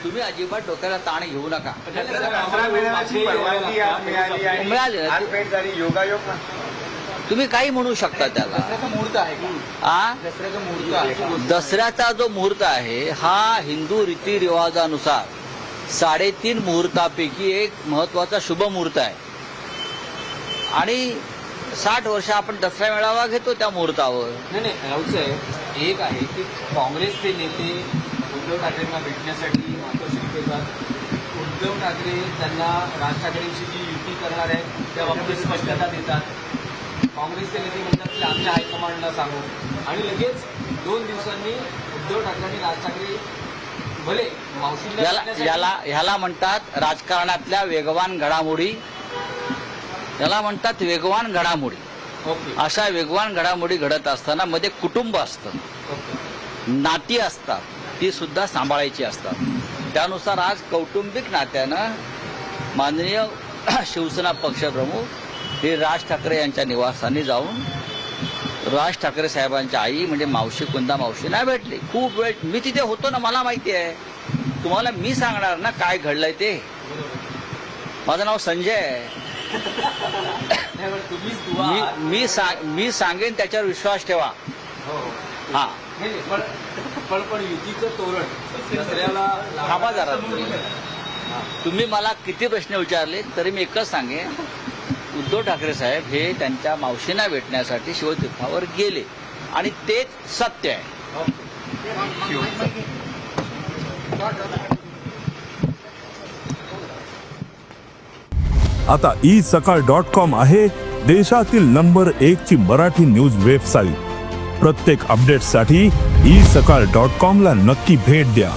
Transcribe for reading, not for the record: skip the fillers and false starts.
तुम्ही अजिबात डोक्याला ताण घेऊ नका. मिळाली ना तुम्ही काही म्हणू शकता त्याला. दसऱ्याचा जो मुहूर्त आहे हा हिंदू रीतिरिवाजानुसार 3.5 मुहूर्तापैकी एक महत्वाचा शुभ मुहूर्त आहे आणि 60 वर्ष आपण दसरा मेळावा घेतो त्या मुहूर्तावर. नाही राऊत साहेब, एक आहे की काँग्रेसचे नेते उद्धव ठाकरेंना भेटण्यासाठी मातोश्री करतात. उद्धव ठाकरे त्यांना राज ठाकरेंशी जी युती करणार आहे त्या बाबतीत स्पष्टता देतात. काँग्रेसचे नेते म्हणतात की आमच्या हायकमांडला सांगू आणि लगेच 2 दिवसांनी उद्धव ठाकरे आणि राज ठाकरे भले मावशीला ह्याला म्हणतात राजकारणातल्या वेगवान घडामोडी. याला म्हणतात वेगवान घडामोडी. अशा वेगवान घडामोडी घडत असताना मध्ये कुटुंब असतं, नाती असतात, ती सुद्धा सांभाळायची असतात. त्यानुसार आज कौटुंबिक नात्यानं माननीय शिवसेना पक्षप्रमुख हे राज ठाकरे यांच्या निवासस्थानी जाऊन राज ठाकरे साहेबांच्या आई म्हणजे मावशी कुंदा मावशींना भेटले. खूप वेळ मी तिथे होतो ना, मला माहिती आहे. तुम्हाला मी सांगणार ना काय घडलंय ते. माझं नाव संजय आहे. मी सांगेन त्याच्यावर विश्वास ठेवा. हा पण युतीचं तोरण दसऱ्याला थांबा जरा. तुम्ही मला किती प्रश्न विचारले तरी मी एकच सांगेन, उद्धव ठाकरे साहेब हे त्यांच्या मावशींना भेटण्यासाठी शिवतीर्थावर गेले आणि तेच सत्य आहे. आता isakal.com आहे देशातील नंबर 1 ची मराठी न्यूज वेबसाईट. प्रत्येक अपडेटसाठी isakal.com ला नक्की भेट द्या.